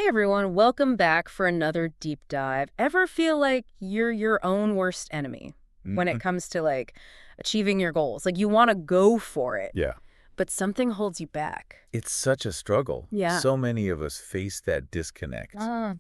Hey everyone, welcome back for another deep dive. Ever feel like you're your own worst enemy when it Mhm. comes to achieving your goals? Like you want to go for it, Yeah. but something holds you back. It's such a struggle. Yeah. So many of us face that disconnect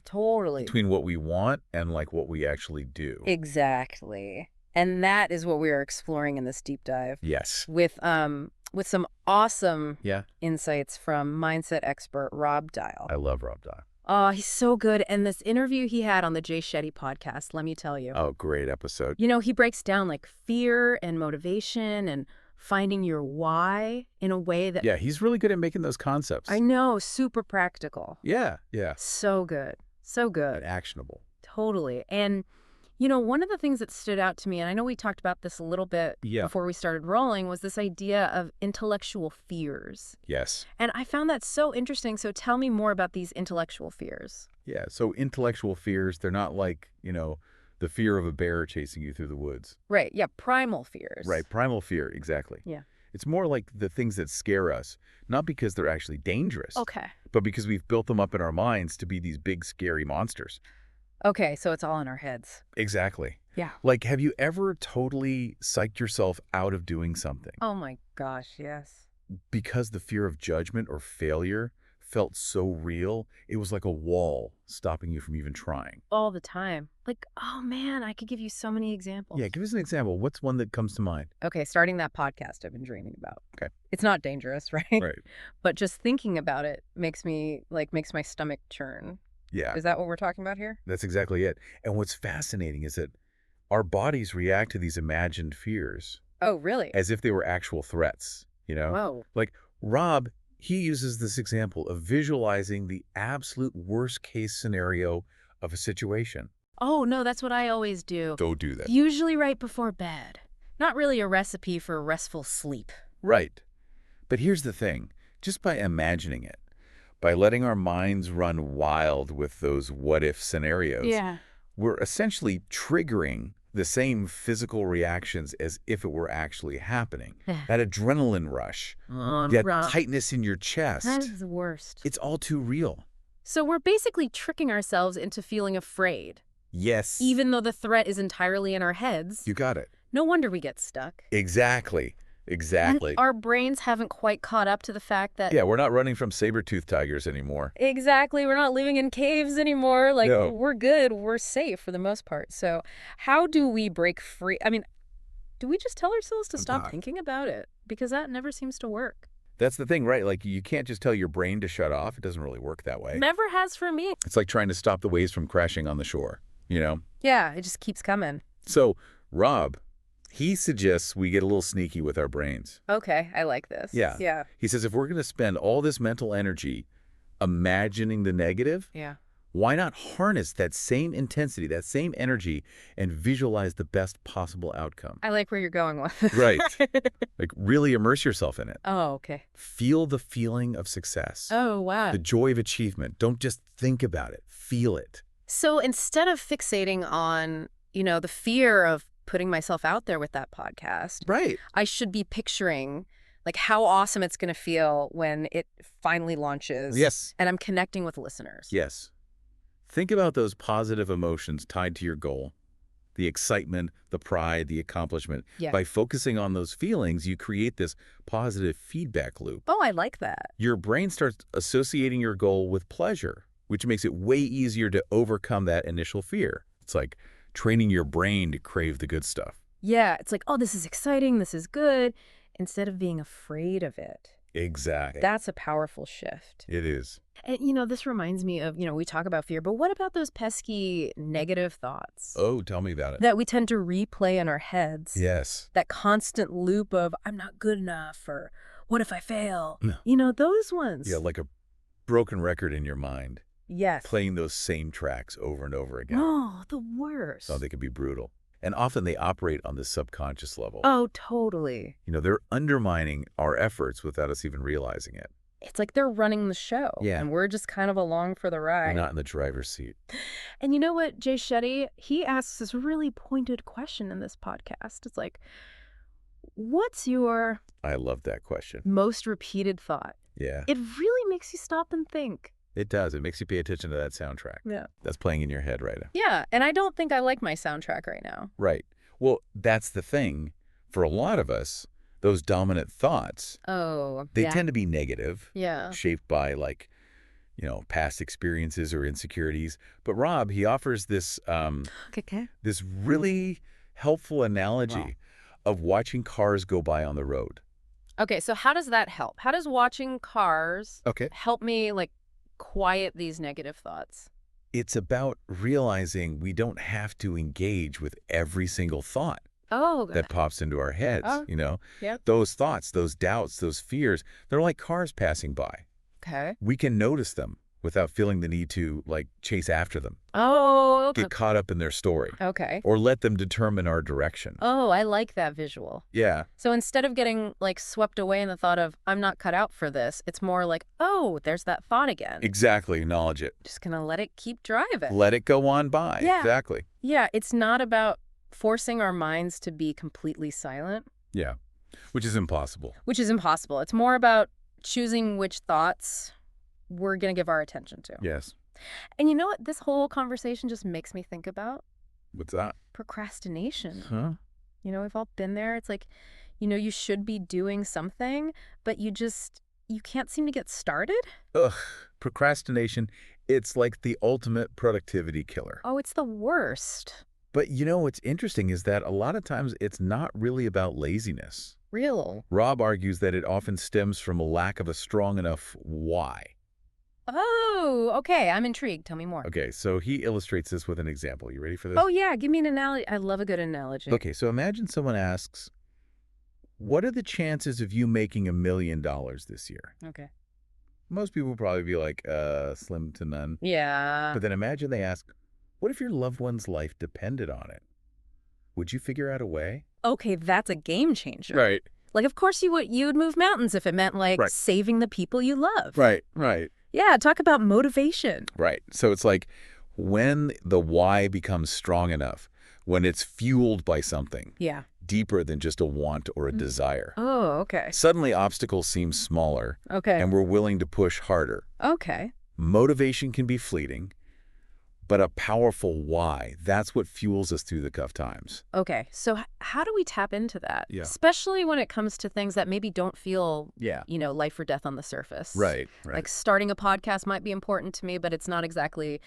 Totally. between what we want and like what we actually do. Exactly. And that is what we are exploring in this deep dive Yes. with some awesome Yeah. insights from mindset expert Rob Dial. I love Rob Dial. Oh, he's so good. And this interview he had on the Jay Shetty podcast, let me tell you. Oh, great episode. He breaks down like fear and motivation and finding your why in a way that Yeah, he's really good at making those concepts. I know, super practical. Yeah. Yeah. So good. So good. And actionable. Totally. And, one of the things that stood out to me, and I know we talked about this a little bit before we started rolling, was this idea of intellectual fears. Yes. And I found that so interesting. So tell me more about these intellectual fears. Yeah. So intellectual fears, they're not like, the fear of a bear chasing you through the woods. Right. Yeah. Primal fears. Right. Primal fear. Exactly. Yeah. It's more like the things that scare us, not because they're actually dangerous. Okay. But because we've built them up in our minds to be these big, scary monsters. Okay. So it's all in our heads. Exactly. Yeah. Like, have you ever totally psyched yourself out of doing something Oh my gosh. Yes. because the fear of judgment or failure felt so real? It was like a wall stopping you from even trying. All the time. Like, oh man, I could give you so many examples. Yeah, give us an example. What's one that comes to mind? Okay, starting that podcast I've been dreaming about. Okay. It's not dangerous, right? Right. But just thinking about it makes my stomach churn. Yeah, Is that what we're talking about here? that's exactly it. And what's fascinating is that our bodies react to these imagined fears Oh, really? as if they were actual threats, Whoa. Like Rob, he uses this example of visualizing the absolute worst case scenario of a situation. Oh, no, that's what I always do. Don't do that. Usually right before bed. Not really a recipe for restful sleep. Right. But here's the thing. Just by imagining it, by letting our minds run wild with those what-if scenarios, Yeah. we're essentially triggering the same physical reactions as if it were actually happening. That adrenaline rush, that tightness in your chest. That is the worst. It's all too real. So we're basically tricking ourselves into feeling afraid. Yes. Even though the threat is entirely in our heads. You got it. No wonder we get stuck. Exactly. Exactly. And our brains haven't quite caught up to the fact that... Yeah, we're not running from saber-toothed tigers anymore. Exactly. We're not living in caves anymore. No. We're good. We're safe for the most part. So how do we break free? I mean, do we just tell ourselves to stop thinking about it? Because that never seems to work. That's the thing, right? Like, you can't just tell your brain to shut off. It doesn't really work that way. Never has for me. It's like trying to stop the waves from crashing on the shore, Yeah, it just keeps coming. So, Rob, he suggests we get a little sneaky with our brains. Okay, I like this. Yeah. Yeah. He says if we're going to spend all this mental energy imagining the negative, Yeah. why not harness that same intensity, that same energy, and visualize the best possible outcome? I like where you're going with this. Right. Like, really immerse yourself in it. Oh, okay. Feel the feeling of success. Oh, wow. The joy of achievement. Don't just think about it. Feel it. So instead of fixating on, the fear of putting myself out there with that podcast, Right. I should be picturing how awesome it's going to feel when it finally launches. Yes. And I'm connecting with listeners. Yes. Think about those positive emotions tied to your goal. The excitement, the pride, the accomplishment. Yeah. By focusing on those feelings, you create this positive feedback loop. Oh, I like that. Your brain starts associating your goal with pleasure, which makes it way easier to overcome that initial fear. It's like training your brain to crave the good stuff. Yeah. It's like, oh, this is exciting. This is good. Instead of being afraid of it. Exactly. That's a powerful shift. It is. And, this reminds me of, we talk about fear, but what about those pesky negative thoughts? Oh, tell me about it. That we tend to replay in our heads. Yes. That constant loop of, I'm not good enough, or what if I fail? No. Those ones. Yeah, like a broken record in your mind. Yes. Playing those same tracks over and over again. Oh, the worst. So they can be brutal. And often they operate on the subconscious level. Oh, totally. They're undermining our efforts without us even realizing it. It's like they're running the show. Yeah. And we're just kind of along for the ride. We're not in the driver's seat. And you know what, Jay Shetty, he asks this really pointed question in this podcast. It's like, what's your I love that question. most repeated thought? Yeah. It really makes you stop and think. It does. It makes you pay attention to that soundtrack. Yeah. That's playing in your head right now. Yeah, and I don't think I like my soundtrack right now. Right. Well, that's the thing. For a lot of us, those dominant thoughts, they tend to be negative, shaped by like, past experiences or insecurities. But Rob, he offers this this really helpful analogy of watching cars go by on the road. Okay, so how does that help? How does watching cars help me like quiet these negative thoughts? It's about realizing we don't have to engage with every single thought that pops into our heads, Those thoughts, those doubts, those fears, they're like cars passing by. Okay. We can notice them without feeling the need to, like, chase after them. Oh, okay. Get caught up in their story. Okay. Or let them determine our direction. Oh, I like that visual. Yeah. So instead of getting, like, swept away in the thought of, I'm not cut out for this, it's more like, oh, there's that thought again. Exactly. Acknowledge it. Just gonna let it keep driving. Let it go on by. Yeah. Exactly. Yeah, it's not about forcing our minds to be completely silent. Yeah. Which is impossible. Which is impossible. It's more about choosing which thoughts we're going to give our attention to. Yes. And you know what this whole conversation just makes me think about? What's that? Procrastination. Huh? We've all been there. It's like, you should be doing something, but you can't seem to get started. Ugh. Procrastination, it's like the ultimate productivity killer. Oh, it's the worst. But what's interesting is that a lot of times it's not really about laziness. Real. Rob argues that it often stems from a lack of a strong enough why. Oh, okay. I'm intrigued. Tell me more. Okay, so he illustrates this with an example. You ready for this? Oh, yeah. Give me an analogy. I love a good analogy. Okay, so imagine someone asks, what are the chances of you making $1 million this year? Okay. Most people would probably be like, slim to none. Yeah. But then imagine they ask, what if your loved one's life depended on it? Would you figure out a way? Okay, that's a game changer. Right. Like, of course you would move mountains if it meant, like, saving the people you love. Right. Yeah, talk about motivation. Right. So it's like when the why becomes strong enough, when it's fueled by something deeper than just a want or a desire. Oh, okay. Suddenly obstacles seem smaller. Okay. And we're willing to push harder. Okay. Motivation can be fleeting, but a powerful why, that's what fuels us through the tough times. Okay, so how do we tap into that? Yeah. Especially when it comes to things that maybe don't feel, life or death on the surface. Right. Like starting a podcast might be important to me, but it's not exactly,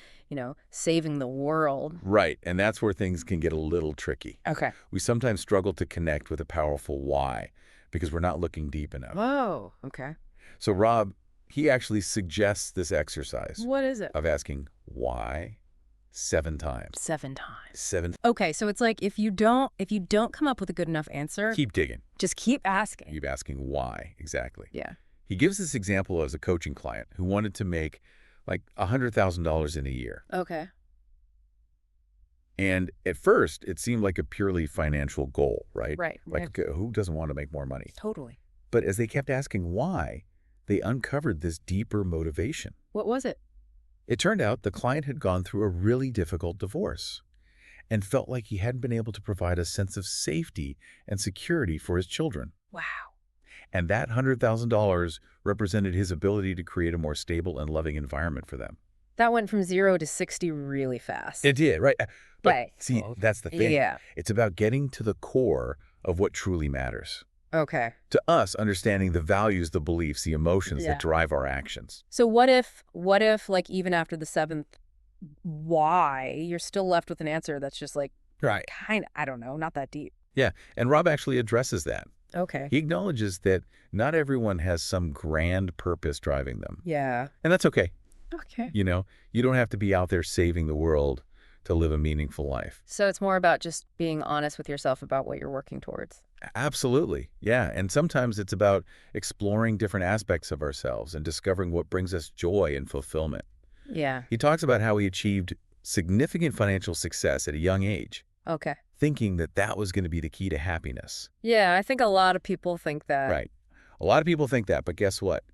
saving the world. Right, and that's where things can get a little tricky. Okay. We sometimes struggle to connect with a powerful why because we're not looking deep enough. Whoa, okay. So Rob, he actually suggests this exercise. What is it? Of asking why 7 times. 7 times. 7. Okay, so it's like if you don't come up with a good enough answer, Keep digging. just keep asking. Keep asking why, exactly. Yeah. He gives this example as a coaching client who wanted to make like $100,000 in a year. Okay. And at first, it seemed like a purely financial goal, right? Right. Like, who doesn't want to make more money? Totally. But as they kept asking why, they uncovered this deeper motivation. What was it? It turned out the client had gone through a really difficult divorce and felt like he hadn't been able to provide a sense of safety and security for his children. Wow. And that $100,000 represented his ability to create a more stable and loving environment for them. That went from 0 to 60 really fast. It did, right? But Right. see, that's the thing. Yeah. It's about getting to the core of what truly matters. Okay. To us, understanding the values, the beliefs, the emotions Yeah. that drive our actions. So what if like even after the 7th why, you're still left with an answer that's just like Right. I don't know, not that deep. Yeah, and Rob actually addresses that. Okay. He acknowledges that not everyone has some grand purpose driving them. Yeah. And that's okay. Okay. You don't have to be out there saving the world to live a meaningful life. So it's more about just being honest with yourself about what you're working towards. Absolutely. Yeah. And sometimes it's about exploring different aspects of ourselves and discovering what brings us joy and fulfillment. Yeah. He talks about how he achieved significant financial success at a young age, Okay. thinking that that was going to be the key to happiness. Yeah, I think a lot of people think that. Right. A lot of people think that, but guess what?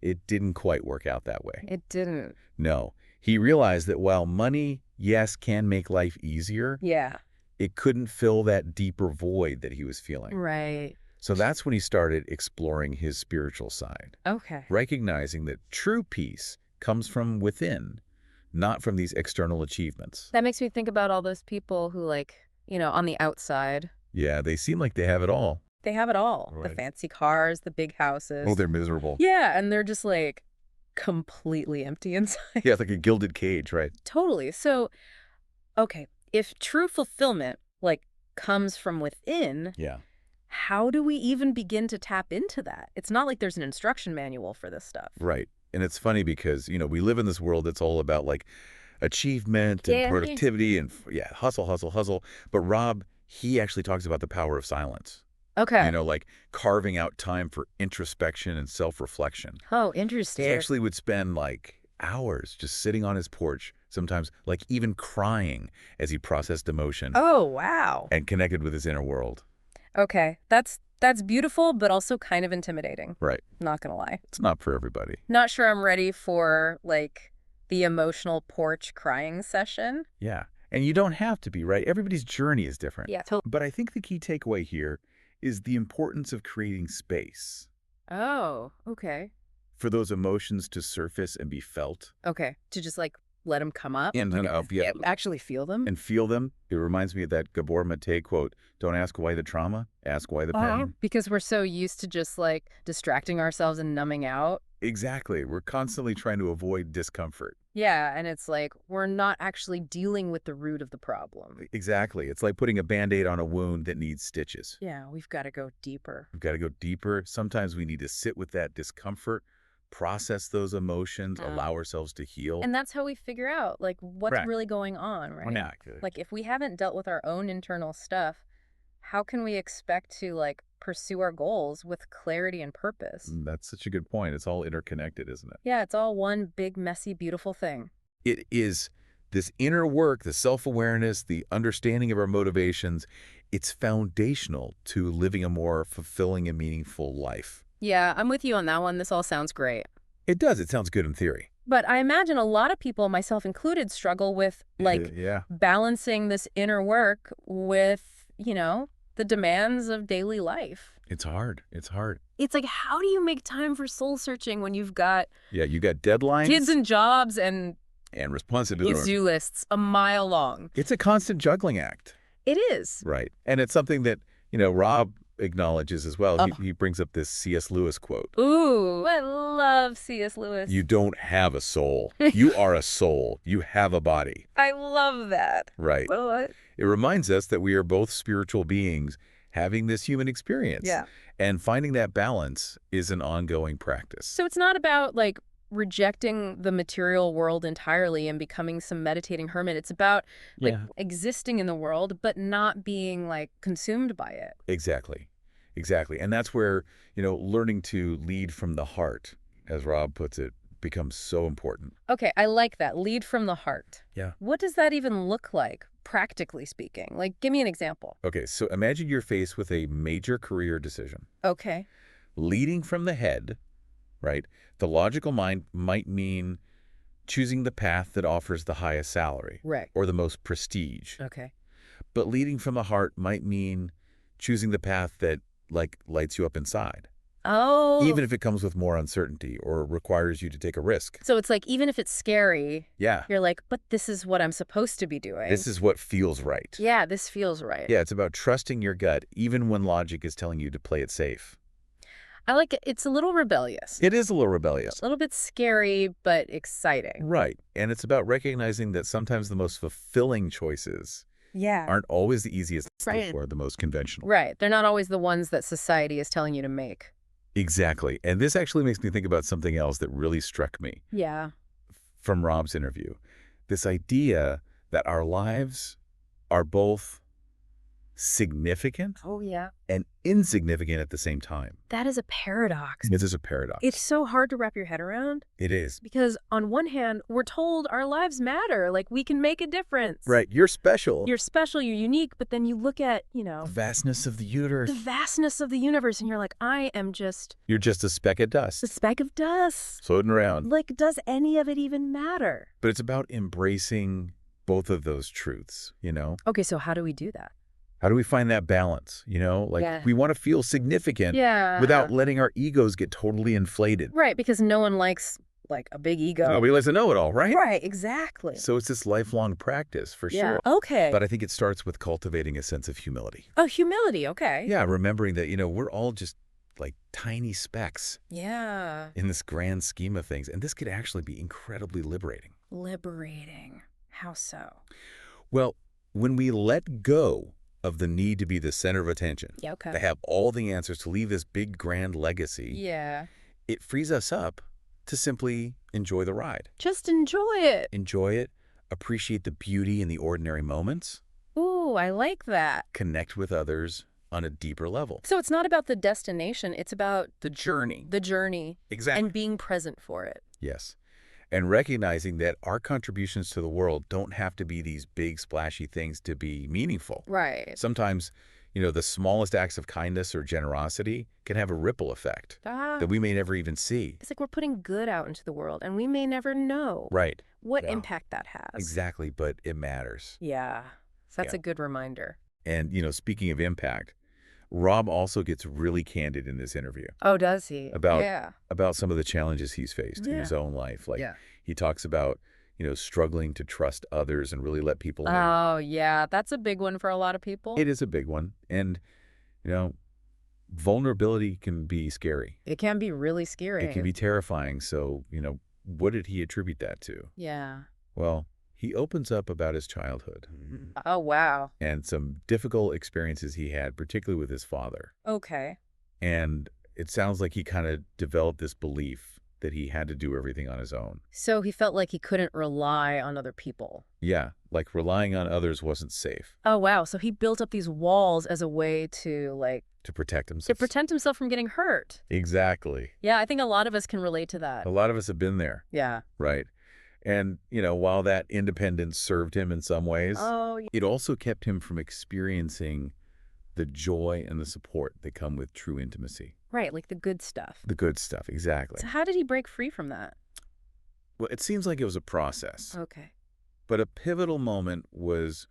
It didn't quite work out that way. It didn't. No. He realized that while money, yes, can make life easier, Yeah. it couldn't fill that deeper void that he was feeling. Right. So that's when he started exploring his spiritual side, Okay. recognizing that true peace comes from within, not from these external achievements. That makes me think about all those people who, on the outside. Yeah, they seem like they have it all. They have it all. Right. The fancy cars, the big houses. Oh, they're miserable. Yeah, and they're just completely empty inside. Yeah, it's like a gilded cage, right? Totally. So, okay, if true fulfillment, comes from within, yeah, how do we even begin to tap into that? It's not like there's an instruction manual for this stuff. Right. And it's funny because, we live in this world that's all about achievement and productivity and hustle, hustle, hustle. But Rob, he actually talks about the power of silence. Okay. Carving out time for introspection and self-reflection. Oh, interesting. He actually would spend hours just sitting on his porch, sometimes even crying as he processed emotion. Oh, wow. And connected with his inner world. Okay. That's beautiful, but also kind of intimidating. Right. Not gonna lie. It's not for everybody. Not sure I'm ready for, the emotional porch crying session. Yeah. And you don't have to be, right? Everybody's journey is different. Yeah, totally. But I think the key takeaway here is the importance of creating space. Oh, okay. For those emotions to surface and be felt. Okay. To just, let them come up? And actually feel them? And feel them. It reminds me of that Gabor Mate quote, don't ask why the trauma, ask why the pain. Because we're so used to just, distracting ourselves and numbing out. Exactly. We're constantly trying to avoid discomfort. Yeah, and it's we're not actually dealing with the root of the problem. Exactly. It's like putting a Band-Aid on a wound that needs stitches. Yeah, we've got to go deeper. We've got to go deeper. Sometimes we need to sit with that discomfort, process those emotions, allow ourselves to heal. And that's how we figure out, what's really going on, right? Yeah. If we haven't dealt with our own internal stuff, how can we expect to, pursue our goals with clarity and purpose? That's such a good point. It's all interconnected, isn't it? Yeah, it's all one big, messy, beautiful thing. It is this inner work, the self-awareness, the understanding of our motivations. It's foundational to living a more fulfilling and meaningful life. Yeah, I'm with you on that one. This all sounds great. It does. It sounds good in theory. But I imagine a lot of people, myself included, struggle with, balancing this inner work with, the demands of daily life. It's hard. It's hard. It's how do you make time for soul searching when you've got... Yeah, you got deadlines. Kids and jobs and responsibilities. To-do lists a mile long. It's a constant juggling act. It is. Right. And it's something that, Rob acknowledges as well. He brings up this C.S. Lewis quote. Ooh, I love C.S. Lewis. You don't have a soul. You are a soul. You have a body. I love that. Right. What? It reminds us that we are both spiritual beings having this human experience. Yeah. And finding that balance is an ongoing practice. So it's not about, rejecting the material world entirely and becoming some meditating hermit. It's about existing in the world, but not being consumed by it. Exactly. Exactly. And that's where, learning to lead from the heart, as Rob puts it, becomes so important. Okay, I like that. Lead from the heart. Yeah. What does that even look like, practically speaking? Give me an example. Okay, so imagine you're faced with a major career decision. Okay. Leading from the head, right? The logical mind might mean choosing the path that offers the highest salary. Right. Or the most prestige. Okay. But leading from the heart might mean choosing the path that, lights you up inside. Oh. Even if it comes with more uncertainty or requires you to take a risk. So it's even if it's scary, yeah, you're but this is what I'm supposed to be doing. This is what feels right. Yeah, this feels right. Yeah, it's about trusting your gut, even when logic is telling you to play it safe. I like it. It's a little rebellious. It is a little rebellious. A little bit scary, but exciting. Right. And it's about recognizing that sometimes the most fulfilling choices aren't always the easiest or the most conventional. Right. They're not always the ones that society is telling you to make. Exactly. And this actually makes me think about something else that really struck me. Yeah. From Rob's interview. This idea that our lives are both significant and insignificant at the same time. That is a paradox. It is a paradox. It's so hard to wrap your head around. It is. Because on one hand, we're told our lives matter, we can make a difference. Right. You're special. You're special, you're unique, but then you look at, the vastness of the universe. The vastness of the universe, and you're I am just... You're just a speck of dust. A speck of dust. Floating around. Does any of it even matter? But it's about embracing both of those truths, Okay, so how do we do that? How do we find that balance? We want to feel significant without letting our egos get totally inflated. Right, because no one likes like a big ego. Nobody likes to know it all, right? Right, exactly. So it's this lifelong practice, for sure. Okay. But I think it starts with cultivating a sense of humility. Oh, humility, okay. Yeah, remembering that, we're all just like tiny specks Yeah. in this grand scheme of things. And this could actually be incredibly liberating. Liberating. How so? Well, when we let go of the need to be the center of attention, Yeah, okay. to have all the answers, to leave this big grand legacy, Yeah. it frees us up to simply enjoy the ride. Just enjoy it. Enjoy it, appreciate the beauty in the ordinary moments. Ooh, I like that. Connect with others on a deeper level. So it's not about the destination, it's about the journey. The journey. Exactly. And being present for it. Yes. And recognizing that our contributions to the world don't have to be these big, splashy things to be meaningful. Right. Sometimes, the smallest acts of kindness or generosity can have a ripple effect that we may never even see. It's like we're putting good out into the world, and we may never know what impact that has. Exactly, but it matters. Yeah. So that's a good reminder. And, speaking of impact, Rob also gets really candid in this interview. Oh, does he? About some of the challenges he's faced in his own life. Like, he talks about, struggling to trust others and really let people in. Oh, yeah. That's a big one for a lot of people. It is a big one. And, vulnerability can be scary. It can be really scary. It can be terrifying. So, what did he attribute that to? Yeah. Well, he opens up about his childhood. Oh, wow. And some difficult experiences he had, particularly with his father. Okay. And it sounds like he kind of developed this belief that he had to do everything on his own. So he felt like he couldn't rely on other people. Yeah, like relying on others wasn't safe. Oh, wow. So he built up these walls as a way to, to protect himself. To protect himself from getting hurt. Exactly. Yeah, I think a lot of us can relate to that. A lot of us have been there. Yeah. Right. And, while that independence served him in some ways, it also kept him from experiencing the joy and the support that come with true intimacy. Right, like the good stuff. The good stuff, exactly. So how did he break free from that? Well, it seems like it was a process. Okay. But a pivotal moment was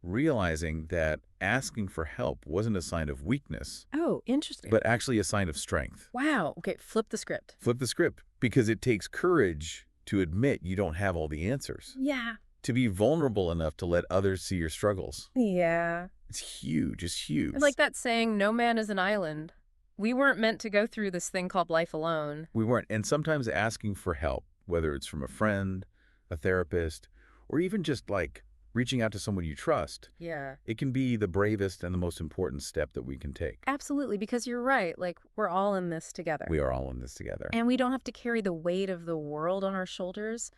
realizing that asking for help wasn't a sign of weakness. Oh, interesting. But actually a sign of strength. Wow. Okay, flip the script. Flip the script. Because it takes courage to admit you don't have all the answers. Yeah. To be vulnerable enough to let others see your struggles. Yeah. It's huge. It's huge. Like that saying, no man is an island. We weren't meant to go through this thing called life alone. We weren't. And sometimes asking for help, whether it's from a friend, a therapist, or even just like reaching out to someone you trust. Yeah. It can be the bravest and the most important step that we can take. Absolutely, because you're right. Like, we're all in this together. We are all in this together. And we don't have to carry the weight of the world on our shoulders.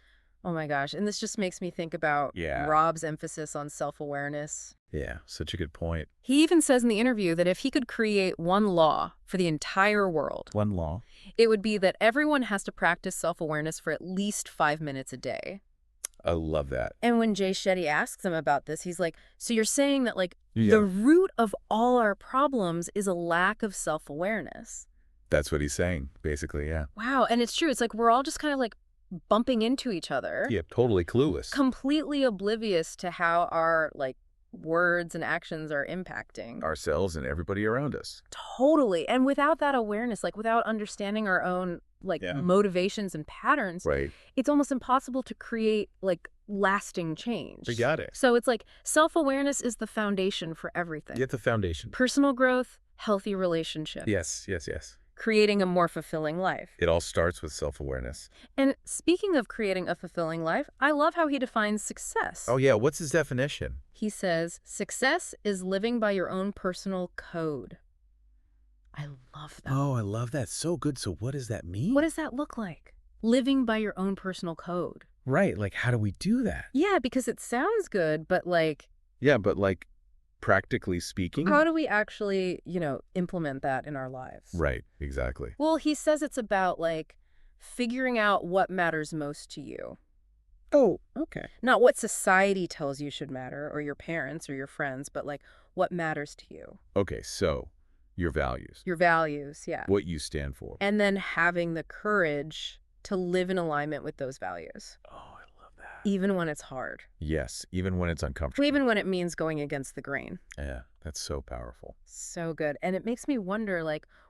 Oh my gosh. And this just makes me think about Rob's emphasis on self-awareness. Yeah, such a good point. He even says in the interview that if he could create one law for the entire world, one law, it would be that everyone has to practice self-awareness for at least 5 minutes a day. I love that. And when Jay Shetty asks him about this, he's like, so you're saying that the root of all our problems is a lack of self-awareness. That's what he's saying, basically, yeah. Wow. And it's true. It's like we're all just kind of like bumping into each other. Yeah, totally clueless. Completely oblivious to how our words and actions are impacting ourselves and everybody around us. Totally. And without that awareness, without understanding our own motivations and patterns, it's almost impossible to create lasting change. We got it. So it's like self-awareness is the foundation for everything. Get the foundation. Personal growth, healthy relationships. Yes, yes, yes. Creating a more fulfilling life. It all starts with self-awareness. And speaking of creating a fulfilling life, I love how he defines success. Oh, yeah. What's his definition? He says, success is living by your own personal code. I love that. Oh, I love that. So good. So what does that mean? What does that look like? Living by your own personal code. Right. Like, how do we do that? Yeah, because it sounds good, but yeah, but practically speaking, how do we actually, implement that in our lives? Right, exactly. Well, he says it's about figuring out what matters most to you. Oh, okay. Not what society tells you should matter, or your parents or your friends, but what matters to you. Okay, so your values. Your values, yeah. What you stand for. And then having the courage to live in alignment with those values. Oh, I love that. Even when it's hard. Yes, even when it's uncomfortable. Even when it means going against the grain. Yeah, that's so powerful. So good. And it makes me wonder,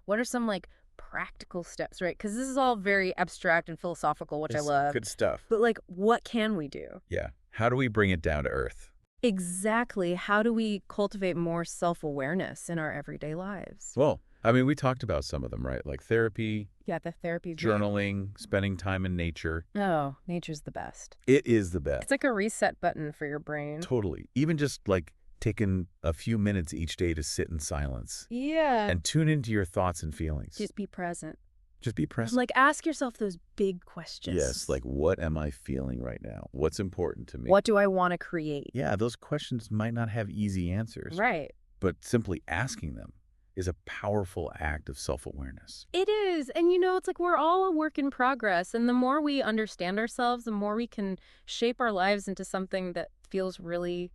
what are some, practical steps, right? Because this is all very abstract and philosophical, which I It's love. good stuff. But, like, what can we do? Yeah. How do we bring it down to earth? Exactly. How do we cultivate more self-awareness in our everyday lives? Well, I mean, we talked about some of them, right? Like therapy, Yeah, the therapy's journaling, spending time in nature. Oh, nature's the best. It is the best. It's like a reset button for your brain. Totally. Even just like taking a few minutes each day to sit in silence. Yeah. And tune into your thoughts and feelings. Just be present. Just be present. Like, ask yourself those big questions. Yes, like what am I feeling right now? What's important to me? What do I want to create? Yeah, those questions might not have easy answers. Right. But simply asking them is a powerful act of self-awareness. It is. And, it's like we're all a work in progress. And the more we understand ourselves, the more we can shape our lives into something that feels really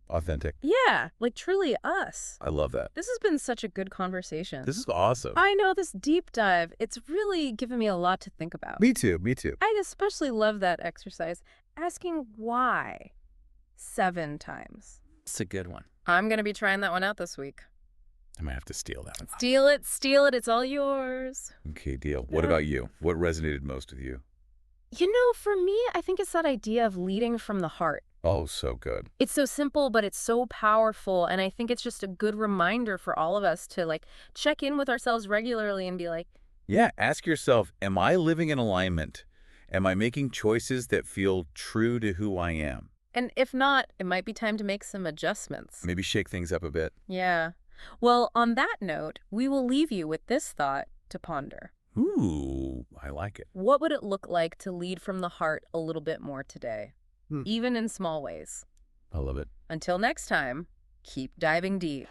authentic. Yeah, like truly us. I love that. This has been such a good conversation. This is awesome. I know, this deep dive. It's really given me a lot to think about. Me too, me too. I especially love that exercise, asking why 7 times. It's a good one. I'm going to be trying that one out this week. I might have to steal that one. Steal it, steal it. It's all yours. Okay, deal. What about you? What resonated most with you? For me, I think it's that idea of leading from the heart. Oh, so good. It's so simple, but it's so powerful. And I think it's just a good reminder for all of us to check in with ourselves regularly and be like, yeah, ask yourself, am I living in alignment? Am I making choices that feel true to who I am? And if not, it might be time to make some adjustments. Maybe shake things up a bit. Yeah. Well, on that note, we will leave you with this thought to ponder. Ooh, I like it. What would it look like to lead from the heart a little bit more today? Even in small ways. I love it. Until next time, keep diving deep.